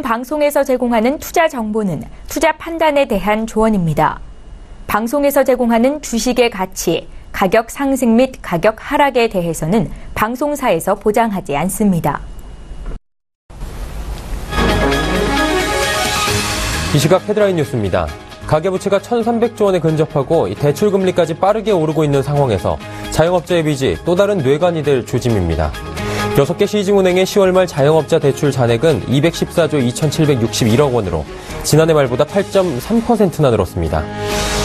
방송에서 제공하는 투자 정보는 투자 판단에 대한 조언입니다. 방송에서 제공하는 주식의 가치, 가격 상승 및 가격 하락에 대해서는 방송사에서 보장하지 않습니다. 이 시각 헤드라인 뉴스입니다. 가계부채가 1,300조 원에 근접하고 대출금리까지 빠르게 오르고 있는 상황에서 자영업자의 빚이 또 다른 뇌관이 될 조짐입니다. 6개 시중은행의 10월 말 자영업자 대출 잔액은 214조 2,761억 원으로 지난해 말보다 8.3%나 늘었습니다.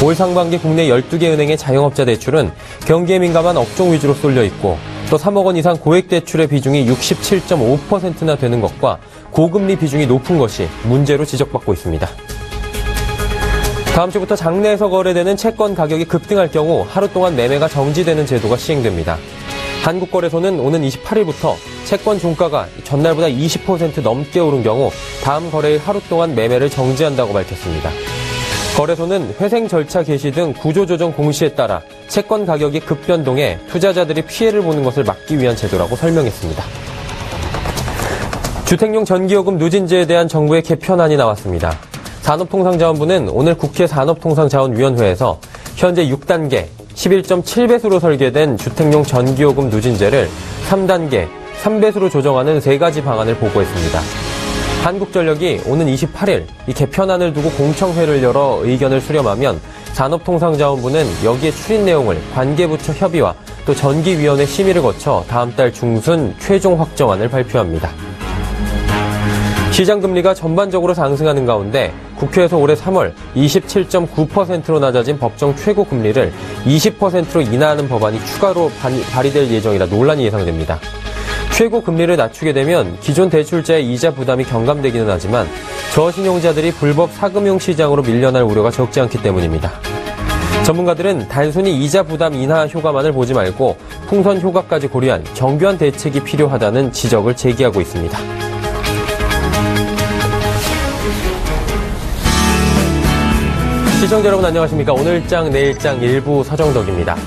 올 상반기 국내 12개 은행의 자영업자 대출은 경기에 민감한 업종 위주로 쏠려 있고 또 3억 원 이상 고액 대출의 비중이 67.5%나 되는 것과 고금리 비중이 높은 것이 문제로 지적받고 있습니다. 다음 주부터 장내에서 거래되는 채권 가격이 급등할 경우 하루 동안 매매가 정지되는 제도가 시행됩니다. 한국거래소는 오는 28일부터 채권 종가가 전날보다 20% 넘게 오른 경우 다음 거래일 하루 동안 매매를 정지한다고 밝혔습니다. 거래소는 회생 절차 개시 등 구조조정 공시에 따라 채권 가격이 급변동해 투자자들이 피해를 보는 것을 막기 위한 제도라고 설명했습니다. 주택용 전기요금 누진제에 대한 정부의 개편안이 나왔습니다. 산업통상자원부는 오늘 국회 산업통상자원위원회에서 현재 6단계 11.7배수로 설계된 주택용 전기요금 누진제를 3단계 3배수로 조정하는 3가지 방안을 보고했습니다. 한국전력이 오는 28일 이 개편안을 두고 공청회를 열어 의견을 수렴하면 산업통상자원부는 여기에 추린 내용을 관계부처 협의와 또 전기위원회 심의를 거쳐 다음 달 중순 최종 확정안을 발표합니다. 시장금리가 전반적으로 상승하는 가운데 국회에서 올해 3월 27.9%로 낮아진 법정 최고금리를 20%로 인하하는 법안이 추가로 발의될 예정이라 논란이 예상됩니다. 최고금리를 낮추게 되면 기존 대출자의 이자 부담이 경감되기는 하지만 저신용자들이 불법 사금융 시장으로 밀려날 우려가 적지 않기 때문입니다. 전문가들은 단순히 이자 부담 인하 효과만을 보지 말고 풍선 효과까지 고려한 정교한 대책이 필요하다는 지적을 제기하고 있습니다. 시청자 여러분 안녕하십니까. 오늘장 내일장 일부 서정덕입니다.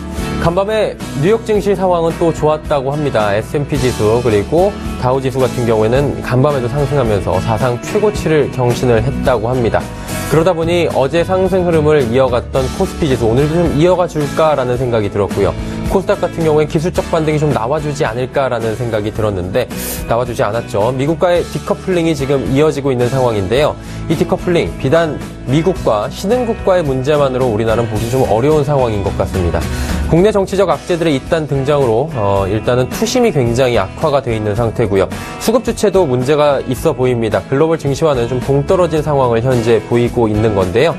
간밤에 뉴욕 증시 상황은 또 좋았다고 합니다. S&P 지수 그리고 다우지수 같은 경우에는 간밤에도 상승하면서 사상 최고치를 경신을 했다고 합니다. 그러다 보니 어제 상승 흐름을 이어갔던 코스피 지수 오늘도 좀 이어가 줄까라는 생각이 들었고요. 코스닥 같은 경우에 기술적 반등이 좀 나와주지 않을까라는 생각이 들었는데 나와주지 않았죠. 미국과의 디커플링이 지금 이어지고 있는 상황인데요. 이 디커플링 비단 미국과 신흥국과의 문제만으로 우리나라는 보기 좀 어려운 상황인 것 같습니다. 국내 정치적 악재들의 잇단 등장으로 일단은 투심이 굉장히 악화가 되어 있는 상태고요. 수급 주체도 문제가 있어 보입니다. 글로벌 증시와는 좀 동떨어진 상황을 현재 보이고 있는 건데요.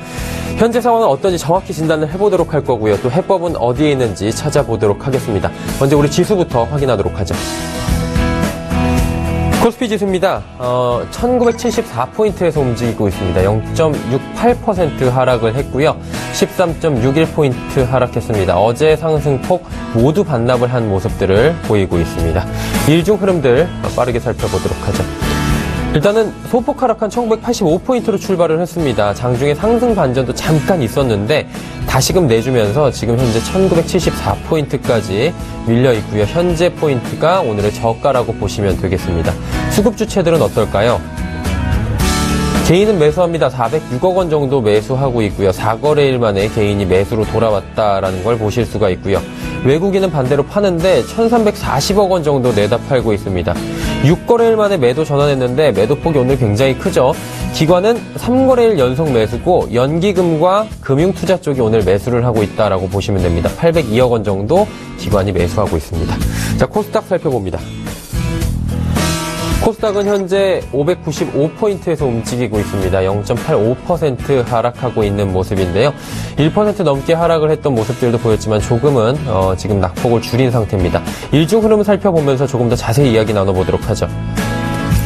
현재 상황은 어떤지 정확히 진단을 해보도록 할 거고요. 또 해법은 어디에 있는지 찾아보도록 하겠습니다. 먼저 우리 지수부터 확인하도록 하죠. 코스피 지수입니다. 1974포인트에서 움직이고 있습니다. 0.68% 하락을 했고요. 13.61포인트 하락했습니다. 어제 상승폭 모두 반납을 한 모습들을 보이고 있습니다. 일중 흐름들 빠르게 살펴보도록 하죠. 일단은 소폭 하락한 1985포인트로 출발을 했습니다. 장중에 상승 반전도 잠깐 있었는데 다시금 내주면서 지금 현재 1974포인트까지 밀려 있고요. 현재 포인트가 오늘의 저가라고 보시면 되겠습니다. 수급 주체들은 어떨까요? 개인은 매수합니다. 406억 원 정도 매수하고 있고요. 4거래일 만에 개인이 매수로 돌아왔다라는 걸 보실 수가 있고요. 외국인은 반대로 파는데 1,340억 원 정도 내다 팔고 있습니다. 6거래일 만에 매도 전환했는데 매도폭이 오늘 굉장히 크죠. 기관은 3거래일 연속 매수고 연기금과 금융투자 쪽이 오늘 매수를 하고 있다라고 보시면 됩니다. 802억 원 정도 기관이 매수하고 있습니다. 자, 코스닥 살펴봅니다. 코스닥은 현재 595포인트에서 움직이고 있습니다. 0.85% 하락하고 있는 모습인데요. 1% 넘게 하락을 했던 모습들도 보였지만 조금은 지금 낙폭을 줄인 상태입니다. 일중 흐름을 살펴보면서 조금 더 자세히 이야기 나눠보도록 하죠.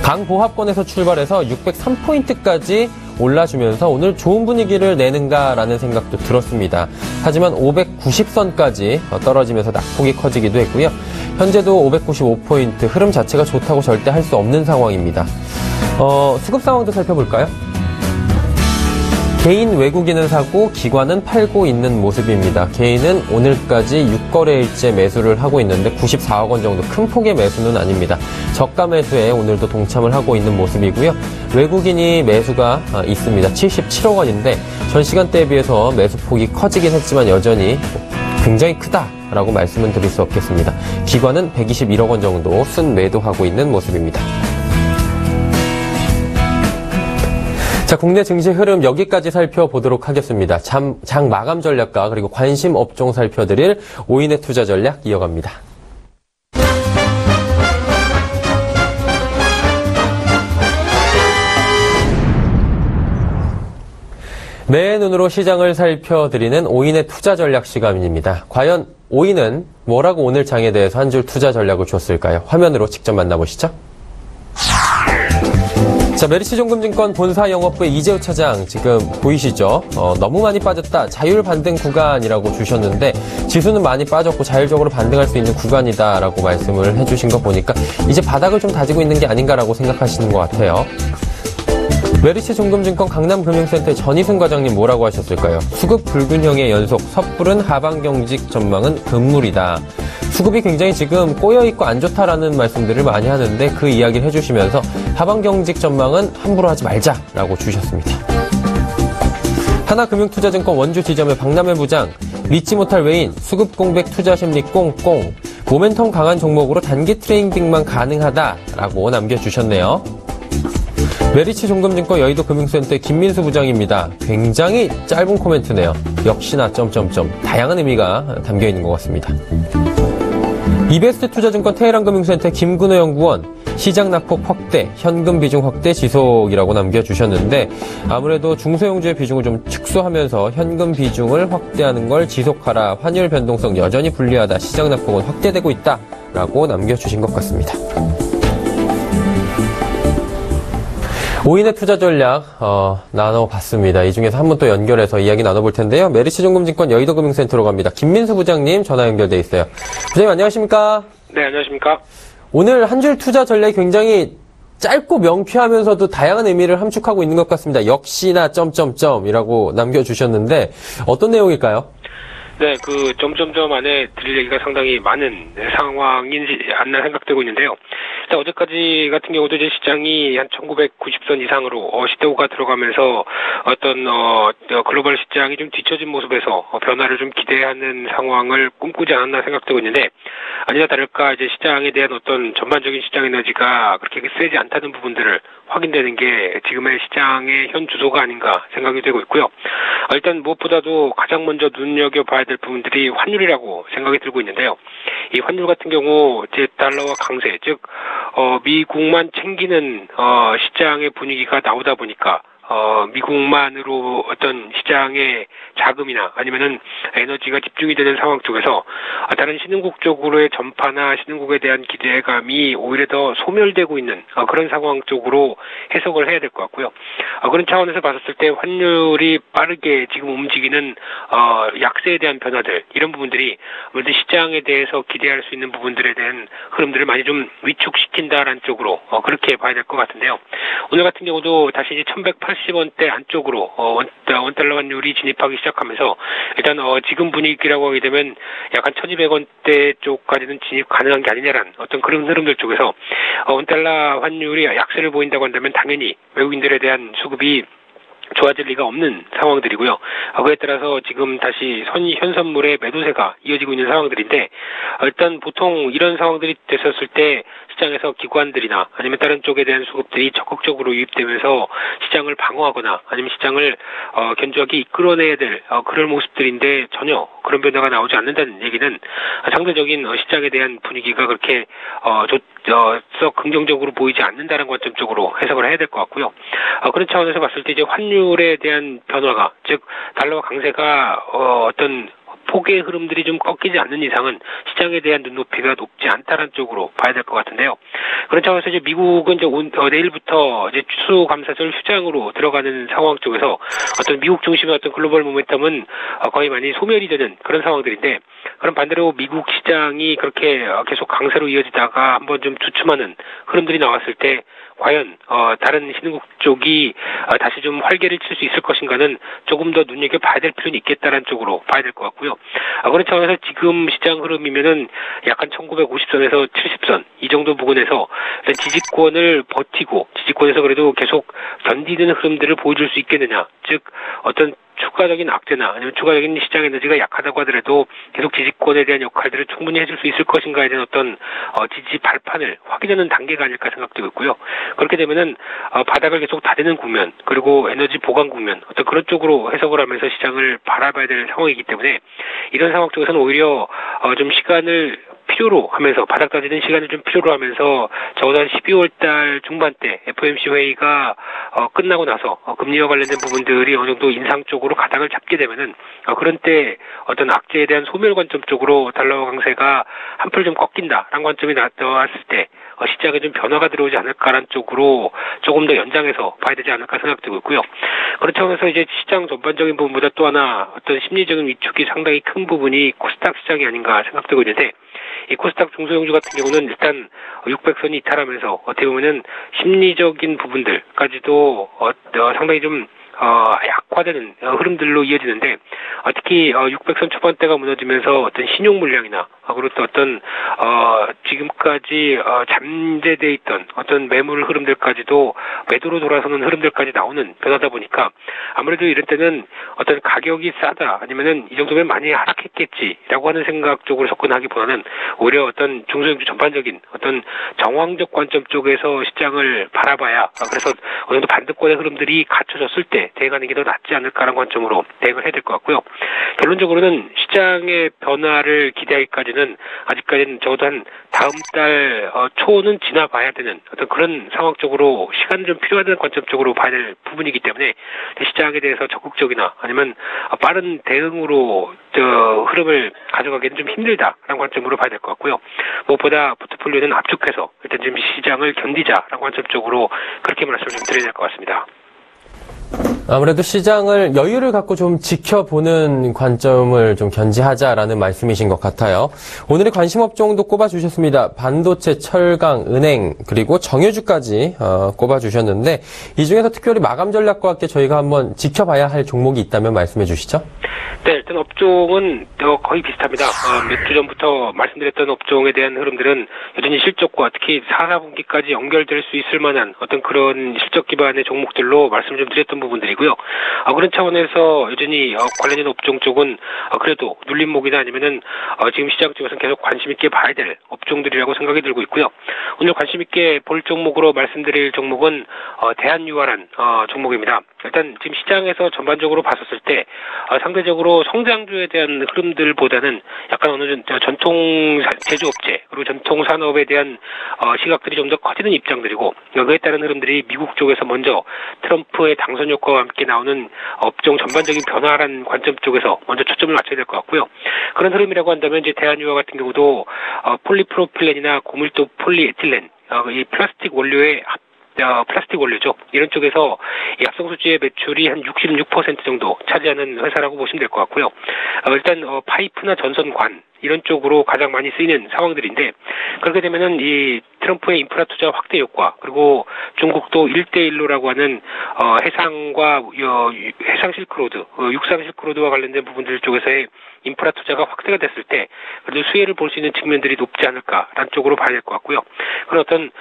강보합권에서 출발해서 603포인트까지 올라주면서 오늘 좋은 분위기를 내는가라는 생각도 들었습니다. 하지만 590선까지 떨어지면서 낙폭이 커지기도 했고요. 현재도 595포인트 흐름 자체가 좋다고 절대 할 수 없는 상황입니다. 수급 상황도 살펴볼까요? 개인 외국인은 사고 기관은 팔고 있는 모습입니다. 개인은 오늘까지 6거래일째 매수를 하고 있는데 94억 원 정도, 큰 폭의 매수는 아닙니다. 저가 매수에 오늘도 동참을 하고 있는 모습이고요. 외국인이 매수가 있습니다. 77억 원인데 전 시간대에 비해서 매수폭이 커지긴 했지만 여전히 굉장히 크다라고 말씀은 드릴 수 없겠습니다. 기관은 121억 원 정도 순매도하고 있는 모습입니다. 자, 국내 증시 흐름 여기까지 살펴보도록 하겠습니다. 장 마감 전략과 그리고 관심 업종 살펴드릴 오인의 투자 전략 이어갑니다. 매의 눈으로 시장을 살펴드리는 오인의 투자 전략 시간입니다. 과연 오인은 뭐라고 오늘 장에 대해서 한 줄 투자 전략을 줬을까요? 화면으로 직접 만나보시죠. 자, 메리츠증권증권 본사 영업부의 이재우 차장 지금 보이시죠? 너무 많이 빠졌다. 자율 반등 구간이라고 주셨는데 지수는 많이 빠졌고 자율적으로 반등할 수 있는 구간이다라고 말씀을 해주신 거 보니까 이제 바닥을 좀 다지고 있는 게 아닌가라고 생각하시는 것 같아요. 메리츠증권증권 강남금융센터의 전희승 과장님 뭐라고 하셨을까요? 수급 불균형의 연속, 섣부른 하반 경직 전망은 금물이다. 수급이 굉장히 지금 꼬여있고 안 좋다라는 말씀들을 많이 하는데 그 이야기를 해주시면서 하반 경직 전망은 함부로 하지 말자라고 주셨습니다. 하나금융투자증권 원주 지점의 박남현 부장, 믿지 못할 외인, 수급 공백 투자 심리 꽁꽁, 모멘텀 강한 종목으로 단기 트레이딩만 가능하다라고 남겨주셨네요. 메리츠증권증권 여의도 금융센터의 김민수 부장입니다. 굉장히 짧은 코멘트네요. 역시나 다양한 의미가 담겨있는 것 같습니다. 이베스트 투자증권 테헤란금융센터의 김근호 연구원, 시장 낙폭 확대, 현금 비중 확대 지속이라고 남겨주셨는데 아무래도 중소형주의 비중을 좀 축소하면서 현금 비중을 확대하는 걸 지속하라, 환율 변동성 여전히 불리하다, 시장 낙폭은 확대되고 있다라고 남겨주신 것 같습니다. 오인의 투자 전략 나눠봤습니다. 이 중에서 한 분 또 연결해서 이야기 나눠볼 텐데요. 메리츠증권증권 여의도금융센터로 갑니다. 김민수 부장님 전화 연결돼 있어요. 부장님 안녕하십니까? 네, 안녕하십니까? 오늘 한 줄 투자 전략이 굉장히 짧고 명쾌하면서도 다양한 의미를 함축하고 있는 것 같습니다. 역시나 이라고 남겨주셨는데 어떤 내용일까요? 네, 그 점점점 안에 드릴 얘기가 상당히 많은 상황인지 않나 생각되고 있는데요. 일단 어제까지 같은 경우도 이제 시장이 한 1990선 이상으로 시대호가 들어가면서 어떤 글로벌 시장이 좀 뒤처진 모습에서 변화를 좀 기대하는 상황을 꿈꾸지 않았나 생각되고 있는데 아니나 다를까 이제 시장에 대한 어떤 전반적인 시장 에너지가 그렇게 세지 않다는 부분들을 확인되는 게 지금의 시장의 현 주소가 아닌가 생각이 되고 있고요. 일단 무엇보다도 가장 먼저 눈여겨봐야 될 부분들이 환율이라고 생각이 들고 있는데요. 이 환율 같은 경우 이제 달러와 강세, 즉 미국만 챙기는 시장의 분위기가 나오다 보니까 미국만으로 어떤 시장의 자금이나 아니면은 에너지가 집중이 되는 상황 쪽에서 다른 신흥국 쪽으로의 전파나 신흥국에 대한 기대감이 오히려 더 소멸되고 있는 그런 상황 쪽으로 해석을 해야 될 것 같고요. 그런 차원에서 봤을 때 환율이 빠르게 지금 움직이는 약세에 대한 변화들, 이런 부분들이 아무래도 시장에 대해서 기대할 수 있는 부분들에 대한 흐름들을 많이 좀 위축시킨다라는 쪽으로 그렇게 봐야 될 것 같은데요. 오늘 같은 경우도 다시 이제 1180원대 안쪽으로 원달러 환율이 진입하기 시작하면서 일단 지금 분위기라고 하게 되면 약간 1200원대 쪽까지는 진입 가능한 게 아니냐라는 어떤 그런 흐름들 쪽에서 원달러 환율이 약세를 보인다고 한다면 당연히 외국인들에 대한 수급이 좋아질 리가 없는 상황들이고요. 그에 따라서 지금 다시 현선물의 매도세가 이어지고 있는 상황들인데 일단 보통 이런 상황들이 됐었을 때 시장에서 기관들이나 아니면 다른 쪽에 대한 수급들이 적극적으로 유입되면서 시장을 방어하거나 아니면 시장을 견조하게 이끌어내야 될 그런 모습들인데 전혀 그런 변화가 나오지 않는다는 얘기는 상대적인 시장에 대한 분위기가 그렇게 썩 긍정적으로 보이지 않는다는 관점 쪽으로 해석을 해야 될 것 같고요. 그런 차원에서 봤을 때 이제 환율에 대한 변화가, 즉 달러와 강세가 어떤 폭의 흐름들이 좀 꺾이지 않는 이상은 시장에 대한 눈높이가 높지 않다는 쪽으로 봐야 될 것 같은데요. 그런 차원에서 이제 미국은 이제 내일부터 이제 추수감사절 휴장으로 들어가는 상황 쪽에서 어떤 미국 중심의 어떤 글로벌 모멘텀은 거의 많이 소멸이 되는 그런 상황들인데, 그럼 반대로 미국 시장이 그렇게 계속 강세로 이어지다가 한번 좀 주춤하는 흐름들이 나왔을 때 과연 다른 신흥국 쪽이 다시 좀 활개를 칠 수 있을 것인가는 조금 더 눈여겨봐야 될 필요는 있겠다라는 쪽으로 봐야 될 것 같고요. 그런 차원에서 지금 시장 흐름이면은 약간 1950선에서 70선 이 정도 부근에서 지지권을 버티고 지지권에서 그래도 계속 견디는 흐름들을 보여줄 수 있겠느냐. 즉 어떤 추가적인 악재나 아니면 추가적인 시장 에너지가 약하다고 하더라도 계속 지지권에 대한 역할들을 충분히 해줄 수 있을 것인가에 대한 어떤 지지 발판을 확인하는 단계가 아닐까 생각되고 있고요. 그렇게 되면은 바닥을 계속 다지는 국면 그리고 에너지 보강 국면 어떤 그런 쪽으로 해석을 하면서 시장을 바라봐야 될 상황이기 때문에 이런 상황 쪽에서는 오히려 좀 시간을 필요로 하면서 바닥 다지는 시간을 좀 필요로 하면서 적어도 한 12월 달 중반 때 FOMC 회의가 끝나고 나서 금리와 관련된 부분들이 어느 정도 인상 쪽으로 가닥을 잡게 되면은 그런 때 어떤 악재에 대한 소멸 관점 쪽으로 달러 강세가 한풀 좀 꺾인다라는 관점이 나왔을 때 시장에 좀 변화가 들어오지 않을까라는 쪽으로 조금 더 연장해서 봐야 되지 않을까 생각되고 있고요. 그런 차원에서 이제 시장 전반적인 부분보다 또 하나 어떤 심리적인 위축이 상당히 큰 부분이 코스닥 시장이 아닌가 생각되고 있는데 이 코스닥 중소형주 같은 경우는 일단 600선이 이탈하면서 어떻게 보면은 심리적인 부분들까지도 상당히 좀 약화되는 흐름들로 이어지는데 특히 600선 초반대가 무너지면서 어떤 신용 물량이나 그리고 또 어떤 지금까지 잠재돼 있던 어떤 매물 흐름들까지도 매도로 돌아서는 흐름들까지 나오는 변화다 보니까 아무래도 이럴 때는 어떤 가격이 싸다 아니면은 이 정도면 많이 하락했겠지라고 하는 생각 쪽으로 접근하기보다는 오히려 어떤 중소형주 전반적인 어떤 정황적 관점 쪽에서 시장을 바라봐야 그래서 어느 정도 반대권의 흐름들이 갖춰졌을 때 대응하는 게 더 낫지 않을까라는 관점으로 대응을 해야 될 것 같고요. 결론적으로는 시장의 변화를 기대하기까지는 아직까지는 적어도 한 다음 달 초는 지나봐야 되는 어떤 그런 상황 쪽으로 시간이 좀 필요하다는 관점 쪽으로 봐야 될 부분이기 때문에 시장에 대해서 적극적이나 아니면 빠른 대응으로 흐름을 가져가기는 좀 힘들다라는 관점으로 봐야 될 것 같고요. 무엇보다 포트폴리오는 압축해서 일단 지금 시장을 견디자라는 관점 쪽으로 그렇게 말씀을 좀 드려야 될 것 같습니다. 아무래도 시장을 여유를 갖고 좀 지켜보는 관점을 좀 견지하자라는 말씀이신 것 같아요. 오늘의 관심 업종도 꼽아주셨습니다. 반도체, 철강, 은행, 그리고 정유주까지 꼽아주셨는데 이 중에서 특별히 마감 전략과 함께 저희가 한번 지켜봐야 할 종목이 있다면 말씀해 주시죠. 네, 일단 업종은 거의 비슷합니다. 몇 주 전부터 말씀드렸던 업종에 대한 흐름들은 여전히 실적과 특히 4, 4분기까지 연결될 수 있을 만한 어떤 그런 실적 기반의 종목들로 말씀을 좀 드렸던 부분들이고요. 그런 차원에서 여전히 관련된 업종 쪽은 그래도 눌림목이나 아니면은 지금 시장 쪽에서는 계속 관심 있게 봐야 될 업종들이라고 생각이 들고 있고요. 오늘 관심 있게 볼 종목으로 말씀드릴 종목은 대한유화란 종목입니다. 일단 지금 시장에서 전반적으로 봤었을 때 상대적으로 성장주에 대한 흐름들보다는 약간 어느 정도 전통 제조업체 그리고 전통 산업에 대한 시각들이 좀 더 커지는 입장들이고 그에 따른 흐름들이 미국 쪽에서 먼저 트럼프의 당선 효과와 함께 나오는 업종 전반적인 변화라는 관점 쪽에서 먼저 초점을 맞춰야 될 것 같고요. 그런 흐름이라고 한다면 이제 대한유화 같은 경우도 폴리프로필렌이나 고밀도 폴리에틸렌 이 플라스틱 원료의 플라스틱 원료죠. 이런 쪽에서 합성수지의 매출이 한 66% 정도 차지하는 회사라고 보시면 될 것 같고요. 일단 파이프나 전선관 이런 쪽으로 가장 많이 쓰이는 상황들인데 그렇게 되면은 이 트럼프의 인프라 투자 확대 효과 그리고 중국도 1대1로라고 하는 해상과 해상 실크로드, 육상 실크로드와 관련된 부분들 쪽에서의 인프라 투자가 확대가 됐을 때 그래도 수혜를 볼 수 있는 측면들이 높지 않을까라는 쪽으로 봐야 될 것 같고요. 그런 어떤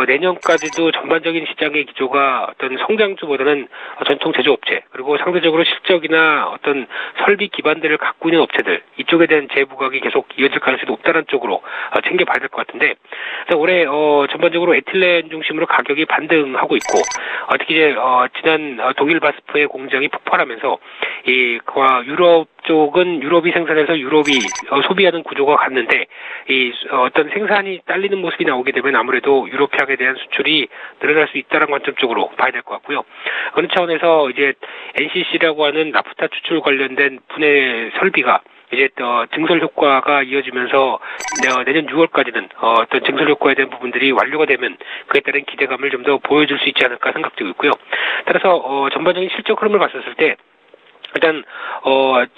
내년까지도 전반적인 시장의 기조가 어떤 성장주보다는 전통 제조업체 그리고 상대적으로 실적이나 어떤 설비 기반들을 갖고 있는 업체들 이쪽에 대한 재부각이 계속 이어질 가능성이 높다는 쪽으로 챙겨봐야 될 것 같은데 올해 전반적으로 에틸렌 중심으로 가격이 반등하고 있고 특히 이제 지난 독일 바스프의 공장이 폭발하면서 이 유럽 쪽은 유럽이 생산해서 유럽이 소비하는 구조가 갔는데 이 어떤 생산이 딸리는 모습이 나오게 되면 아무래도 유럽향에 대한 수출이 늘어날 수 있다는 관점 쪽으로 봐야 될 것 같고요. 어느 차원에서 이제 NCC라고 하는 나프타 추출 관련된 분해 설비가 이제 증설 효과가 이어지면서 내년 6월까지는 어떤 증설 효과에 대한 부분들이 완료가 되면 그에 따른 기대감을 좀 더 보여줄 수 있지 않을까 생각되고 있고요. 따라서 전반적인 실적 흐름을 봤었을 때 일단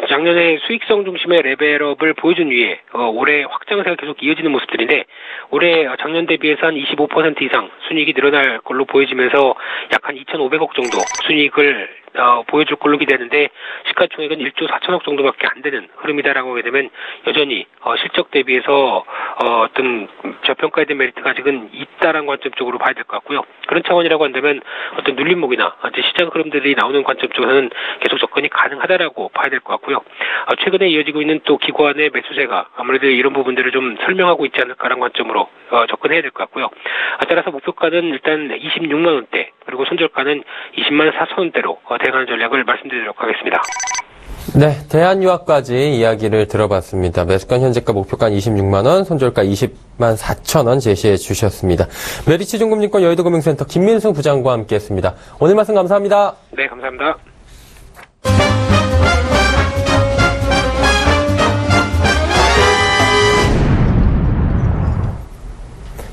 작년에 수익성 중심의 레벨업을 보여준 위에 올해 확장세가 계속 이어지는 모습들인데 올해 작년 대비해서 한 25% 이상 순이익이 늘어날 걸로 보여지면서 약 한 2,500억 정도 순이익을 보여줄 걸로 기대하는데 시가총액은 1조 4천억 정도밖에 안 되는 흐름이다라고 하게 되면 여전히 실적 대비해서 어떤 저평가에 대한 메리트가 아직은 있다라는 관점 쪽으로 봐야 될 것 같고요. 그런 차원이라고 한다면 어떤 눌림목이나 시장 흐름들이 나오는 관점 쪽에서는 계속 접근이 가능하다라고 봐야 될 것 같고요. 최근에 이어지고 있는 또 기관의 매수세가 아무래도 이런 부분들을 좀 설명하고 있지 않을까라는 관점으로 접근해야 될 것 같고요. 따라서 목표가는 일단 26만 원대 그리고 손절가는 20만 4천 원대로 대응하는 전략을 말씀드리도록 하겠습니다. 네, 대한유화까지 이야기를 들어봤습니다. 매수가 현재가 목표가 26만 원, 손절가 20만 4천 원 제시해 주셨습니다. 메리츠 중금융권 여의도금융센터 김민승 부장과 함께했습니다. 오늘 말씀 감사합니다. 네, 감사합니다.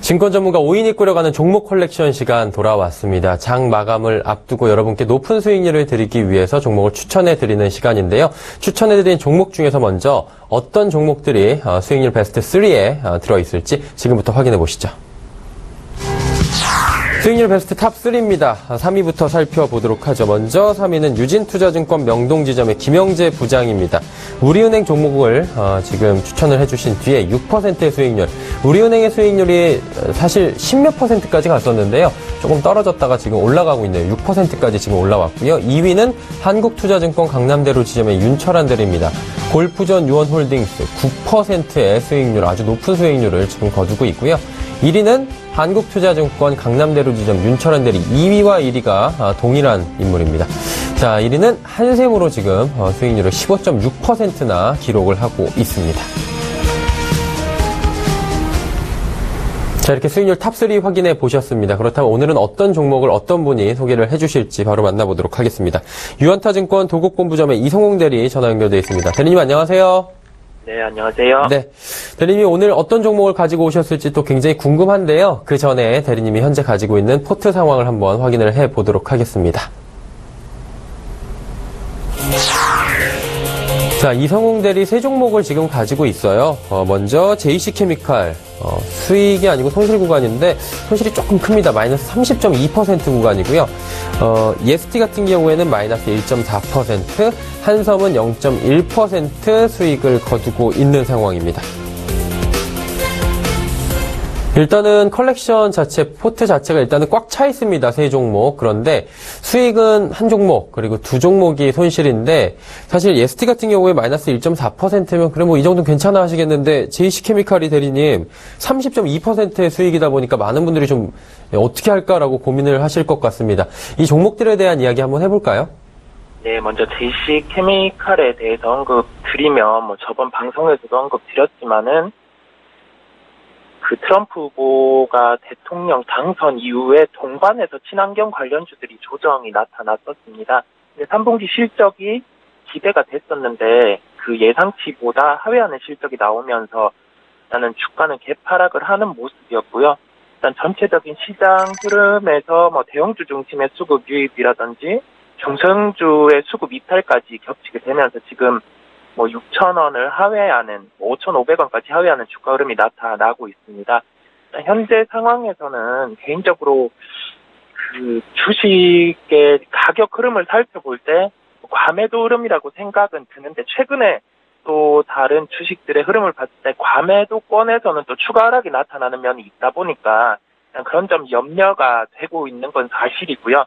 증권 전문가 5인이 꾸려가는 종목 컬렉션 시간 돌아왔습니다. 장 마감을 앞두고 여러분께 높은 수익률을 드리기 위해서 종목을 추천해드리는 시간인데요. 추천해드린 종목 중에서 먼저 어떤 종목들이 수익률 베스트 3에 들어있을지 지금부터 확인해 보시죠. 수익률 베스트 탑 3입니다. 3위부터 살펴보도록 하죠. 먼저 3위는 유진투자증권 명동지점의 김영재 부장입니다. 우리은행 종목을 지금 추천을 해주신 뒤에 6%의 수익률. 우리은행의 수익률이 사실 10몇 %까지 갔었는데요. 조금 떨어졌다가 지금 올라가고 있네요. 6%까지 지금 올라왔고요. 2위는 한국투자증권 강남대로 지점의 윤철한 대리입니다. 골프전 유원홀딩스 9%의 수익률, 아주 높은 수익률을 지금 거두고 있고요. 1위는 한국투자증권 강남대로 지점 윤철한 대리 2위와 1위가 동일한 인물입니다. 자, 1위는 한샘으로 지금 수익률을 15.6%나 기록을 하고 있습니다. 자, 이렇게 수익률 탑3 확인해 보셨습니다. 그렇다면 오늘은 어떤 종목을 어떤 분이 소개를 해주실지 바로 만나보도록 하겠습니다. 유한타증권 도곡본부점의 이성홍 대리 전화 연결되어 있습니다. 대리님 안녕하세요. 네, 안녕하세요. 네. 대리님이 오늘 어떤 종목을 가지고 오셨을지 또 굉장히 궁금한데요. 그 전에 대리님이 현재 가지고 있는 포트 상황을 한번 확인을 해 보도록 하겠습니다. 자, 이성홍 대리 세 종목을 지금 가지고 있어요. 먼저 JC케미칼, 수익이 아니고 손실 구간인데 손실이 조금 큽니다. 마이너스 30.2% 구간이고요. EST 같은 경우에는 마이너스 1.4%, 한섬은 0.1% 수익을 거두고 있는 상황입니다. 일단은 컬렉션 자체, 포트 자체가 일단은 꽉 차 있습니다. 세 종목. 그런데 수익은 한 종목, 그리고 두 종목이 손실인데, 사실 EST 같은 경우에 마이너스 1.4%면, 그래 뭐 이 정도는 괜찮아 하시겠는데, JC케미칼이 대리님 30.2%의 수익이다 보니까 많은 분들이 좀 어떻게 할까라고 고민을 하실 것 같습니다. 이 종목들에 대한 이야기 한번 해볼까요? 네, 먼저 JC케미칼에 대해서 언급드리면, 저번 방송에서도 언급드렸지만은, 그 트럼프 후보가 대통령 당선 이후에 동반해서 친환경 관련주들이 조정이 나타났었습니다. 근데 3분기 실적이 기대가 됐었는데 그 예상치보다 하회하는 실적이 나오면서 일단은 주가는 개파락을 하는 모습이었고요. 일단 전체적인 시장 흐름에서 대형주 중심의 수급 유입이라든지 중성주의 수급 이탈까지 겹치게 되면서 지금 6,000원을 하회하는, 5,500원까지 하회하는 주가 흐름이 나타나고 있습니다. 현재 상황에서는 개인적으로 그 주식의 가격 흐름을 살펴볼 때 과매도 흐름이라고 생각은 드는데 최근에 또 다른 주식들의 흐름을 봤을 때 과매도권에서는 또 추가 하락이 나타나는 면이 있다 보니까 그런 점 염려가 되고 있는 건 사실이고요.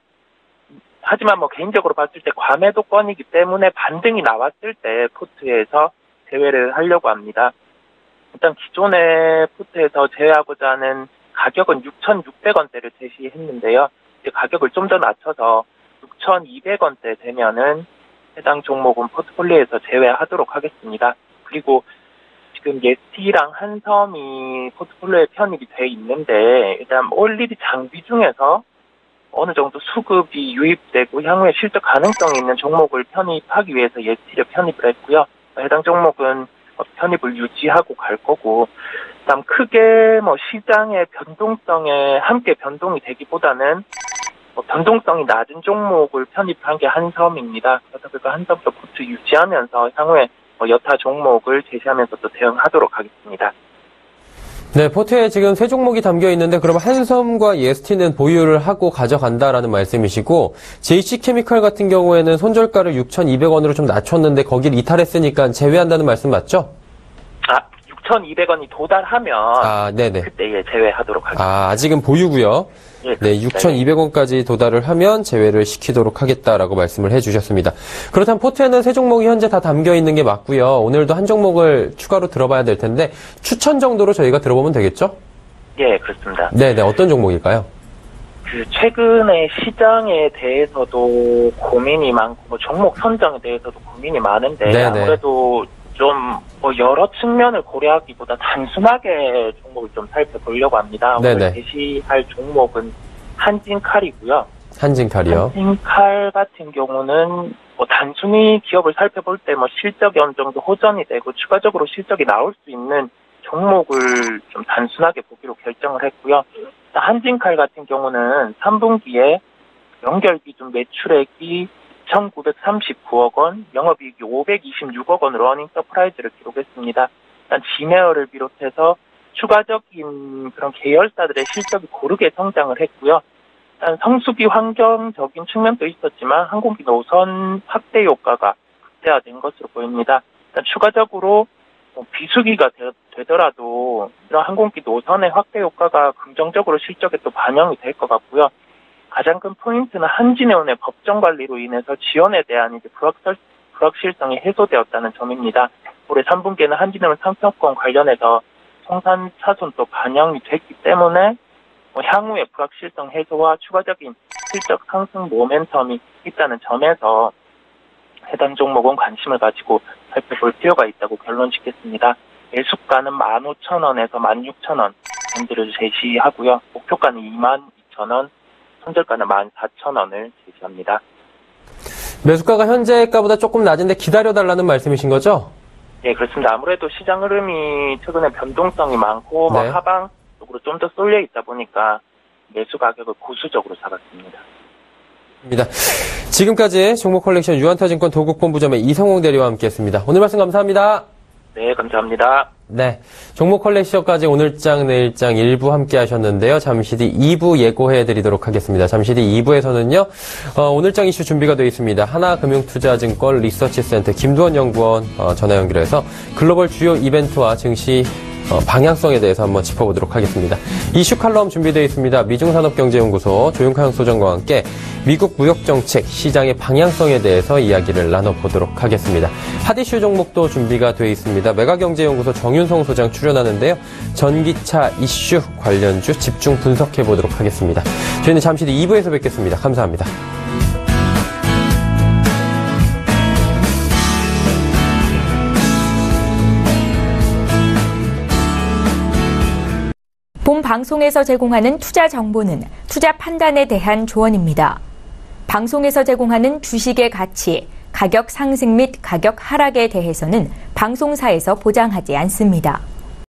하지만 개인적으로 봤을 때 과매도권이기 때문에 반등이 나왔을 때 포트에서 제외를 하려고 합니다. 일단 기존의 포트에서 제외하고자 하는 가격은 6,600원대를 제시했는데요. 이제 가격을 좀 더 낮춰서 6,200원대 되면은 해당 종목은 포트폴리오에서 제외하도록 하겠습니다. 그리고 지금 예스티랑 한섬이 포트폴리오에 편입이 돼 있는데 일단 올리드 장비 중에서 어느 정도 수급이 유입되고 향후에 실적 가능성이 있는 종목을 편입하기 위해서 예스티를 편입을 했고요. 해당 종목은 편입을 유지하고 갈 거고, 그다음 크게 시장의 변동성에 함께 변동이 되기보다는 변동성이 낮은 종목을 편입한 게 한섬입니다. 그러다 보니까 한섬도 포트 유지하면서 향후에 여타 종목을 제시하면서 또 대응하도록 하겠습니다. 네, 포트에 지금 세 종목이 담겨 있는데 그러면 한섬과 예스티는 보유를 하고 가져간다라는 말씀이시고 JC케미칼 같은 경우에는 손절가를 6,200원으로 좀 낮췄는데 거기를 이탈했으니까 제외한다는 말씀 맞죠? 6,200원이 도달하면 네네. 그때 제외하도록 하겠습니다. 아직은 보유고요. 예, 네, 6,200원까지 도달을 하면 제외를 시키도록 하겠다라고 말씀을 해주셨습니다. 그렇다면 포트에는 세 종목이 현재 다 담겨 있는 게 맞고요. 오늘도 한 종목을 추가로 들어봐야 될 텐데 추천 정도로 저희가 들어보면 되겠죠? 예, 그렇습니다. 네네, 어떤 종목일까요? 최근에 시장에 대해서도 고민이 많고 종목 선정에 대해서도 고민이 많은데 네네. 아무래도 좀 여러 측면을 고려하기보다 단순하게 종목을 좀 살펴보려고 합니다. 네네. 오늘 제시할 종목은 한진칼이고요. 한진칼이요. 한진칼 같은 경우는 단순히 기업을 살펴볼 때 실적이 어느 정도 호전이 되고 추가적으로 실적이 나올 수 있는 종목을 좀 단순하게 보기로 결정을 했고요. 한진칼 같은 경우는 3분기에 연결 기준 매출액이 1,939억 원, 영업이익이 526억 원으로 어닝 서프라이즈를 기록했습니다. 일단 진에어를 비롯해서 추가적인 그런 계열사들의 실적이 고르게 성장을 했고요. 일단 성수기 환경적인 측면도 있었지만 항공기 노선 확대 효과가 극대화된 것으로 보입니다. 일단 추가적으로 비수기가 되더라도 이런 항공기 노선의 확대 효과가 긍정적으로 실적에 또 반영이 될 것 같고요. 가장 큰 포인트는 한진해운의 법정 관리로 인해서 지원에 대한 불확실성이 해소되었다는 점입니다. 올해 3분기에는 한진해운 상표권 관련해서 송산 차손도 반영이 됐기 때문에 향후의 불확실성 해소와 추가적인 실적 상승 모멘텀이 있다는 점에서 해당 종목은 관심을 가지고 살펴볼 필요가 있다고 결론 짓겠습니다. 매수가는 15,000원에서 16,000원 밴드를 제시하고요. 목표가는 22,000원, 손절가는 14,000원을 제시합니다. 매수가가 현재가보다 조금 낮은데 기다려달라는 말씀이신 거죠? 네, 그렇습니다. 아무래도 시장 흐름이 최근에 변동성이 많고 네. 하방 쪽으로 좀 더 쏠려 있다 보니까 매수 가격을 고수적으로 잡았습니다. 지금까지 종목 컬렉션 유한타증권 도국본부점의 이성홍 대리와 함께했습니다. 오늘 말씀 감사합니다. 네, 감사합니다. 네, 종목 컬렉션까지 오늘장 내일장 1부 함께 하셨는데요. 잠시 뒤 2부 예고해드리도록 하겠습니다. 잠시 뒤 2부에서는요. 오늘장 이슈 준비가 되어 있습니다. 하나금융투자증권 리서치센터 김두원 연구원 전화 연결해서 글로벌 주요 이벤트와 증시 방향성에 대해서 한번 짚어보도록 하겠습니다. 이슈 칼럼 준비되어 있습니다. 미중산업경제연구소 조윤康소장과 함께 미국 무역정책, 시장의 방향성에 대해서 이야기를 나눠보도록 하겠습니다. 핫이슈 종목도 준비가 되어 있습니다. 메가경제연구소 정윤성 소장 출연하는데요. 전기차 이슈 관련주 집중 분석해보도록 하겠습니다. 저희는 잠시 뒤 2부에서 뵙겠습니다. 감사합니다. 본 방송에서 제공하는 투자 정보는 투자 판단에 대한 조언입니다. 방송에서 제공하는 주식의 가치, 가격 상승 및 가격 하락에 대해서는 방송사에서 보장하지 않습니다.